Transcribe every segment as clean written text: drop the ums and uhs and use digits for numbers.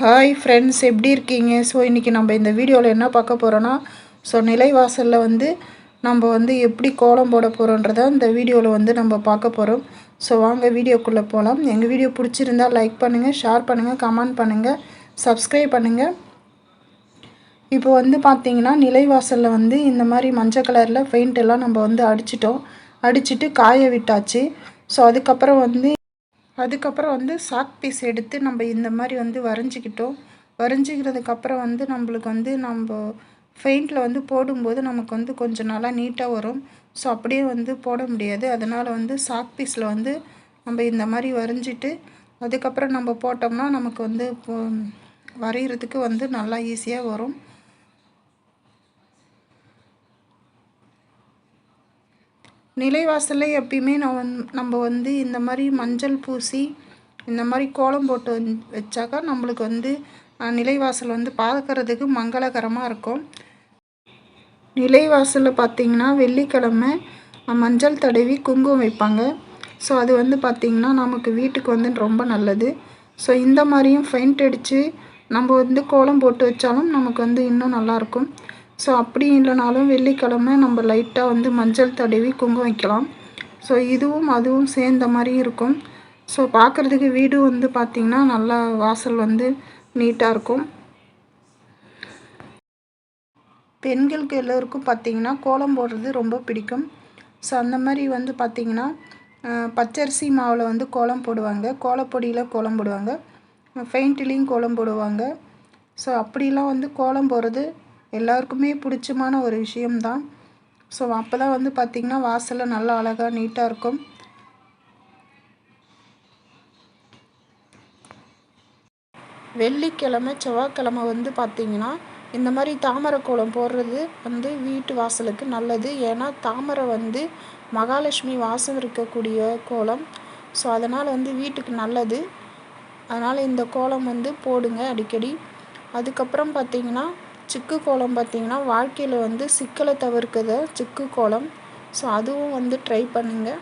Hi friends, எப்படி இருக்கீங்க? So இன்றைக்கி நம்ம இந்த வீடியோவில் என்ன பார்க்க போகிறோன்னா, நிலைவாசலில் நம்ம எப்படி கோலம் போட போகிறோன்றதை இந்த வீடியோவில் நம்ம பார்க்க போகிறோம். ஸோ வாங்க வீடியோக்குள்ளே போகலாம். எங்கள் வீடியோ பிடிச்சிருந்தால் லைக் பண்ணுங்கள், ஷேர் பண்ணுங்கள், கமெண்ட் பண்ணுங்கள், சப்ஸ்கிரைப் பண்ணுங்கள். இப்போ பார்த்தீங்கன்னா நிலைவாசலில் இந்த மாதிரி மஞ்சள் கலரில் பெயிண்ட் எல்லாம் நம்ம அடிச்சுட்டு காய விட்டாச்சு. ஸோ அதுக்கப்புறம் சாக் பீஸ் எடுத்து நம்ம இந்த மாதிரி வரைஞ்சிக்கிட்டோம். வரைஞ்சிக்கிறதுக்கப்புறம் நம்மளுக்கு நம்ம பெயிண்டில் போடும்போது நமக்கு கொஞ்சம் நல்லா நீட்டாக வரும். ஸோ அப்படியே போட முடியாது. அதனால் சாக் பீஸில் நம்ம இந்த மாதிரி வரைஞ்சிட்டு அதுக்கப்புறம் நம்ம போட்டோம்னா நமக்கு வரைகிறதுக்கு நல்லா ஈஸியாக வரும். நிலைவாசலில் எப்பயுமே நம்ம இந்த மாதிரி மஞ்சள் பூசி இந்த மாதிரி கோலம் போட்டு வச்சாக்கா நம்மளுக்கு நிலைவாசல் பார்க்கறதுக்கு மங்களகரமாக இருக்கும். நிலைவாசலில் பார்த்திங்கன்னா வெள்ளிக்கிழமை மஞ்சள் தடவி குங்குமம் வைப்பாங்க. ஸோ அது பார்த்திங்கன்னா நமக்கு வீட்டுக்கு ரொம்ப நல்லது. ஸோ இந்த மாதிரியும் பெயிண்ட் அடித்து நம்ம கோலம் போட்டு வச்சாலும் நமக்கு இன்னும் நல்லாயிருக்கும். ஸோ அப்படி இல்லைனாலும் வெள்ளிக்கிழமை நம்ம லைட்டாக மஞ்சள் தடவி குங்குமம் வைக்கலாம். ஸோ இதுவும் அதுவும் சேர்ந்த மாதிரி இருக்கும். ஸோ பார்க்குறதுக்கு வீடு பார்த்திங்கன்னா நல்லா வாசல் நீட்டாக இருக்கும். பெண்களுக்கு எல்லோருக்கும் பார்த்திங்கன்னா கோலம் போடுறது ரொம்ப பிடிக்கும். ஸோ அந்த மாதிரி பார்த்திங்கன்னா பச்சரிசி மாவில் கோலம் போடுவாங்க, கோலப்பொடியில் கோலம் போடுவாங்க, பெயிண்ட்லேயும் கோலம் போடுவாங்க. ஸோ அப்படிலாம் கோலம் போடுறது எல்லாருக்குமே பிடிச்சமான ஒரு விஷயம்தான். ஸோ அப்போ தான் பார்த்திங்கன்னா வாசலில் நல்லா அழகாக நீட்டாக இருக்கும். வெள்ளிக்கிழமை செவ்வாய்க்கிழமை பார்த்திங்கன்னா இந்த மாதிரி தாமரை கோலம் போடுறது வீட்டு வாசலுக்கு நல்லது. ஏன்னா தாமரை மகாலட்சுமி வாசம் இருக்கக்கூடிய கோலம். ஸோ அதனால் வீட்டுக்கு நல்லது. அதனால் இந்த கோலம் போடுங்க அடிக்கடி. அதுக்கப்புறம் பார்த்திங்கன்னா சிக்கு கோலம் பார்த்திங்கன்னா வாழ்க்கையில் சிக்கலை தவிர்க்குது சிக்கு கோலம். ஸோ அதுவும் ட்ரை பண்ணுங்கள்.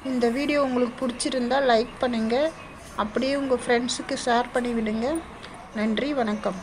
இந்த வீடியோ உங்களுக்கு பிடிச்சிருந்தால் லைக் பண்ணுங்கள். அப்படியே உங்கள் ஃப்ரெண்ட்ஸுக்கு ஷேர் பண்ணி விடுங்க. நன்றி, வணக்கம்.